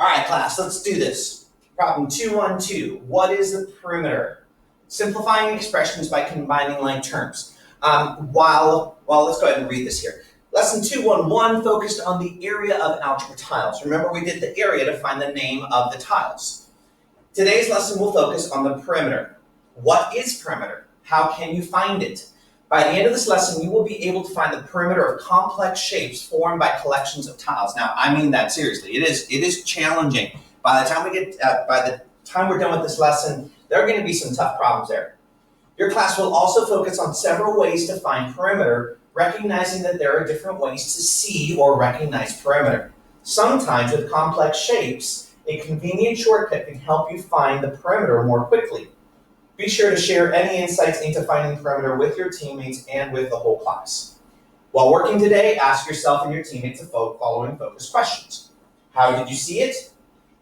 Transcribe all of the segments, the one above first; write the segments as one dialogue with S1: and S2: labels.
S1: All right, class, let's do this. Problem 212. What is the perimeter? Simplifying expressions by combining like terms. Let's go ahead and read this here. Lesson 211 focused on the area of algebra tiles. Remember, we did the area to find the name of the tiles. Today's lesson will focus on the perimeter. What is perimeter? How can you find it? By the end of this lesson, you will be able to find the perimeter of complex shapes formed by collections of tiles. Now, I mean that seriously. It is challenging. By the time we're done with this lesson, there are going to be some tough problems there. Your class will also focus on several ways to find perimeter, recognizing that there are different ways to see or recognize perimeter. Sometimes with complex shapes, a convenient shortcut can help you find the perimeter more quickly. Be sure to share any insights into finding perimeter with your teammates and with the whole class. While working today, ask yourself and your teammates the following focus questions. How did you see it?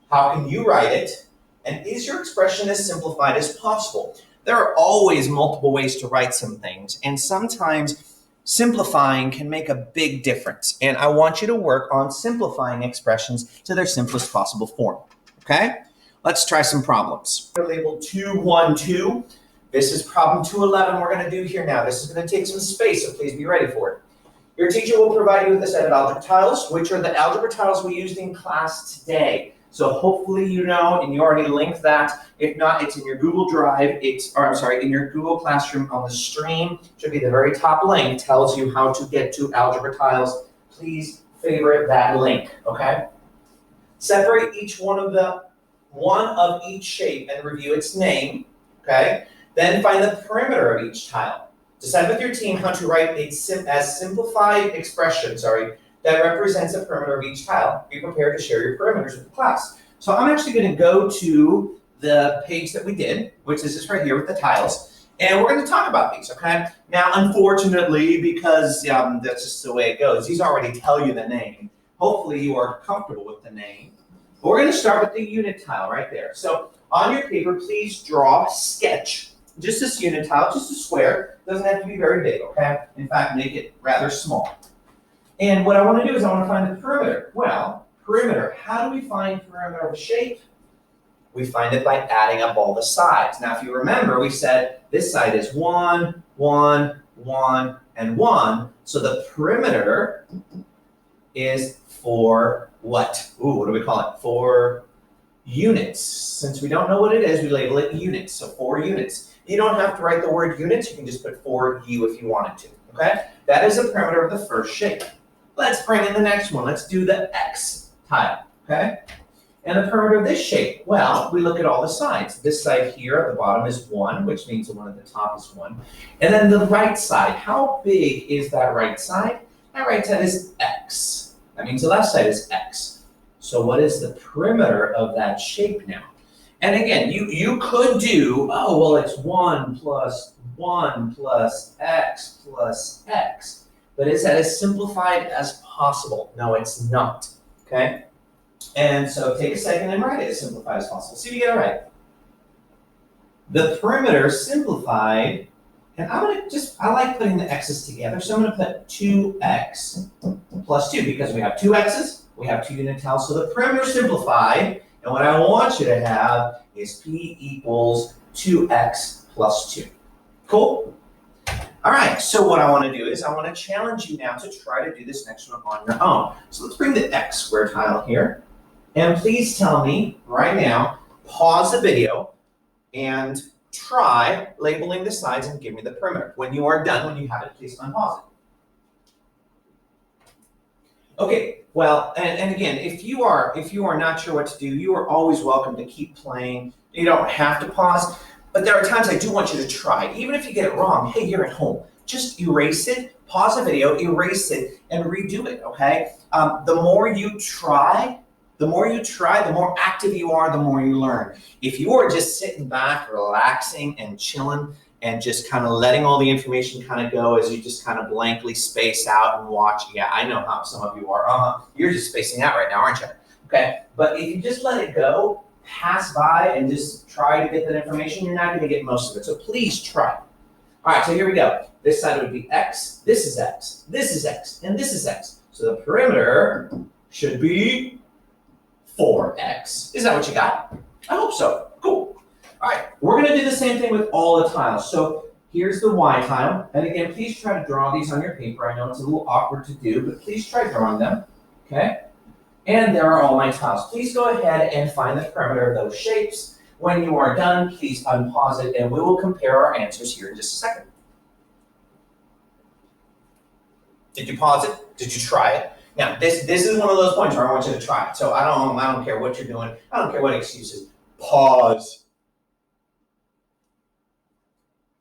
S1: How can you write it? And is your expression as simplified as possible? There are always multiple ways to write some things, and sometimes simplifying can make a big difference. And I want you to work on simplifying expressions to their simplest possible form, okay? Let's try some problems. We're labeled 212. This is problem 211 we're going to do here now. This is going to take some space, so please be ready for it. Your teacher will provide you with a set of algebra tiles, which are the algebra tiles we used in class today. So hopefully you know, and you already linked that. If not, it's in your Google Drive. In your Google Classroom on the stream. Should be the very top link. Tells you how to get to algebra tiles. Please favorite that link, okay? Separate one of each shape and review its name, okay? Then find the perimeter of each tile. Decide with your team how to write a simplified expression, that represents the perimeter of each tile. Be prepared to share your perimeters with the class. So I'm actually going to go to the page that we did, which is this right here with the tiles, and we're going to talk about these, okay? Now, unfortunately, because that's just the way it goes, these already tell you the name. Hopefully you are comfortable with the name. But we're going to start with the unit tile right there. So on your paper, please draw, sketch, just this unit tile, just a square. Doesn't have to be very big, okay? In fact, make it rather small. And what I want to do is I want to find the perimeter. Well, perimeter, how do we find perimeter of a shape? We find it by adding up all the sides. Now, if you remember, we said this side is 1, 1, 1, and 1. So the perimeter is for what? What do we call it? 4 units. Since we don't know what it is, we label it units. So 4 units. You don't have to write the word units. You can just put 4U if you wanted to. Okay? That is the perimeter of the first shape. Let's bring in the next one. Let's do the X tile. Okay? And the perimeter of this shape, well, we look at all the sides. This side here at the bottom is 1, which means the one at the top is 1. And then the right side, how big is that right side? That right side is X. That means the left side is X. So what is the perimeter of that shape now? And again, you could do, it's 1 plus 1 plus X plus X. But is that as simplified as possible? No, it's not, okay? And so take a second and write it as simplified as possible. See if you get it right. The perimeter simplified, and I like putting the X's together, so I'm gonna put 2X plus 2, because we have 2 X's, we have 2 unit tiles, so the perimeter simplified, and what I want you to have is P equals 2X plus 2. Cool? All right, so what I want to do is I want to challenge you now to try to do this next one on your own. So let's bring the X square tile here. And please tell me right now, pause the video and try labeling the sides and give me the perimeter. When you are done, when you have it, please unpause it. Okay, well, and again, if you are not sure what to do, you are always welcome to keep playing. You don't have to pause. But there are times I do want you to try. Even if you get it wrong, hey, you're at home. Just erase it, pause the video, erase it, and redo it, okay? The more you try, the more active you are, the more you learn. If you are just sitting back, relaxing, and chilling, and just kind of letting all the information kind of go as you just kind of blankly space out and watch, yeah, I know how some of you are. You're just spacing out right now, aren't you? Okay, but if you just let it go, pass by and just try to get that information, you're not going to get most of it. So please try. All right, so here we go. This side would be X, this is X, this is X, and this is X. So the perimeter should be 4x. 4x. Is that what you got? I hope so. Cool. All right, we're going to do the same thing with all the tiles. So here's the y tile. And again, please try to draw these on your paper. I know it's a little awkward to do, but please try drawing them. Okay? And there are all my tiles. Please go ahead and find the perimeter of those shapes. When you are done, please unpause it, and we will compare our answers here in just a second. Did you pause it? Did you try it? Now, this is one of those points where I want you to try it. So I don't care what you're doing. I don't care what excuses. Pause.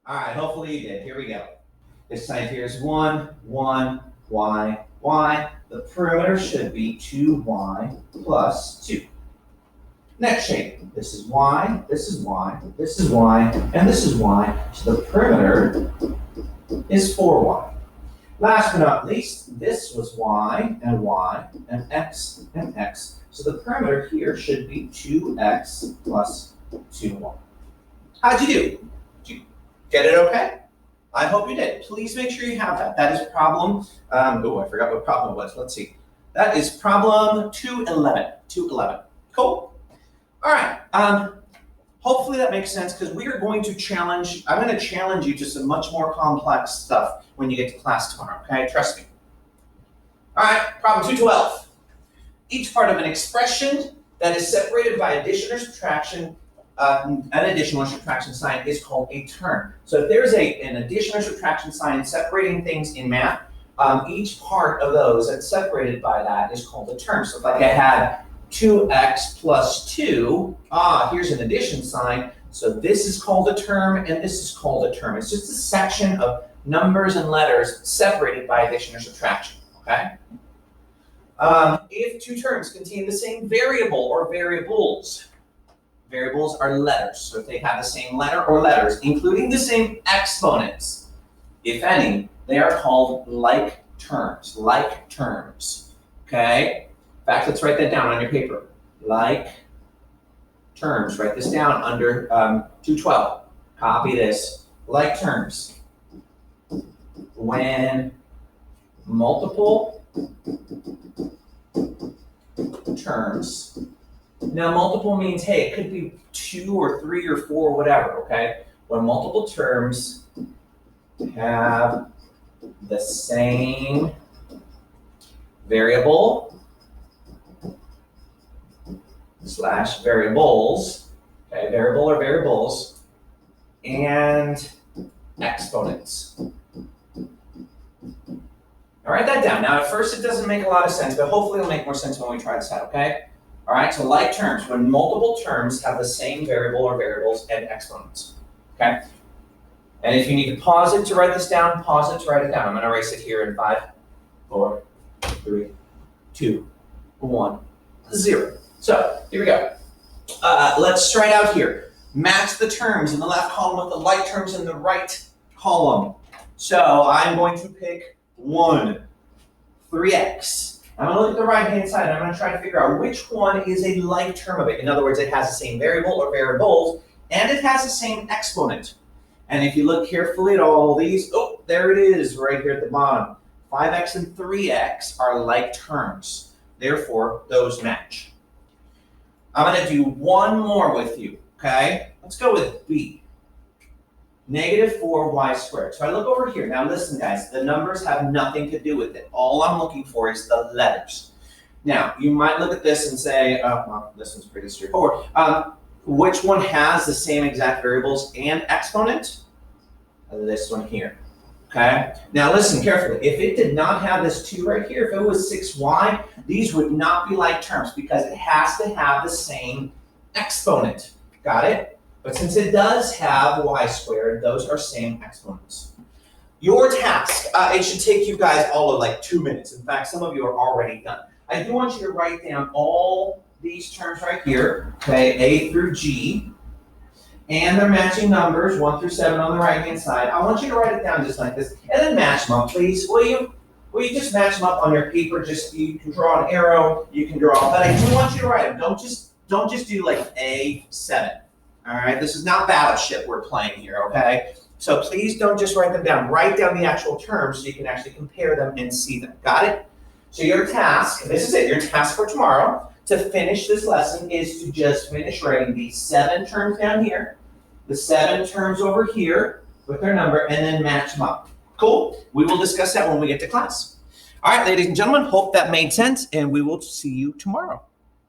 S1: All right, hopefully you did. Here we go. This side here is 1, 1, y, y. The perimeter should be 2y plus 2. Next shape. This is y, this is y, this is y, and this is y. So the perimeter is 4y. Last but not least, this was y, and x, and x. So the perimeter here should be 2x plus 2y. How'd you do? Did you get it okay? I hope you did. Please make sure you have that. That is problem, I forgot what problem it was. Let's see. That is problem 211. 211. Cool. All right. Hopefully that makes sense because we are going to challenge, I'm going to challenge you to some much more complex stuff when you get to class tomorrow, okay? Trust me. All right, problem 212. Each part of an expression that is separated by addition or subtraction, an addition or subtraction sign is called a term. So if there's an addition or subtraction sign separating things in math, each part of those that's separated by that is called a term. So if like I had 2x plus 2, here's an addition sign. So this is called a term and this is called a term. It's just a section of numbers and letters separated by addition or subtraction, okay? If two terms contain the same variable or variables, variables are letters. So if they have the same letter or letters, including the same exponents, if any, they are called like terms, okay? In fact, let's write that down on your paper. Like terms, write this down under 212. Copy this. Like terms. When multiple terms. Now multiple means, hey, it could be 2 or 3 or 4, whatever, okay? When multiple terms have the same variable slash variables, okay, variable or variables, and exponents. Now write that down. Now at first it doesn't make a lot of sense, but hopefully it'll make more sense when we try this out, okay? All right, so like terms, when multiple terms have the same variable or variables and exponents, okay? And if you need to pause it to write this down, pause it to write it down. I'm gonna erase it here in 5, 4, 3, 2, 1, 0. So here we go. Let's try it out here. Match the terms in the left column with the like terms in the right column. So I'm going to pick 1, 3x. I'm going to look at the right-hand side, and I'm going to try to figure out which one is a like term of it. In other words, it has the same variable or variables, and it has the same exponent. And if you look carefully at all these, oh, there it is right here at the bottom. 5x and 3x are like terms. Therefore, those match. I'm going to do one more with you, okay? Let's go with B. -4y squared. So I look over here. Now listen, guys, the numbers have nothing to do with it. All I'm looking for is the letters. Now, you might look at this and say, oh, well, this one's pretty straightforward. Which one has the same exact variables and exponent? This one here, okay? Now listen carefully. If it did not have this 2 right here, if it was 6y, these would not be like terms because it has to have the same exponent. Got it? But since it does have y squared, those are same exponents. Your task, it should take you guys all of like 2 minutes. In fact, some of you are already done. I do want you to write down all these terms right here, okay, A through G, and they're matching numbers, 1 through 7 on the right-hand side. I want you to write it down just like this, and then match them up, please. Will you just match them up on your paper? Just, you can draw an arrow, you can draw, but I do want you to write them. Don't just do like A7. All right, this is not Battleship we're playing here, okay? So please don't just write them down. Write down the actual terms so you can actually compare them and see them. Got it? So your task, this is it, your task for tomorrow, to finish this lesson is to just finish writing these 7 terms down here, the 7 terms over here with their number, and then match them up. Cool? We will discuss that when we get to class. All right, ladies and gentlemen, hope that made sense, and we will see you tomorrow.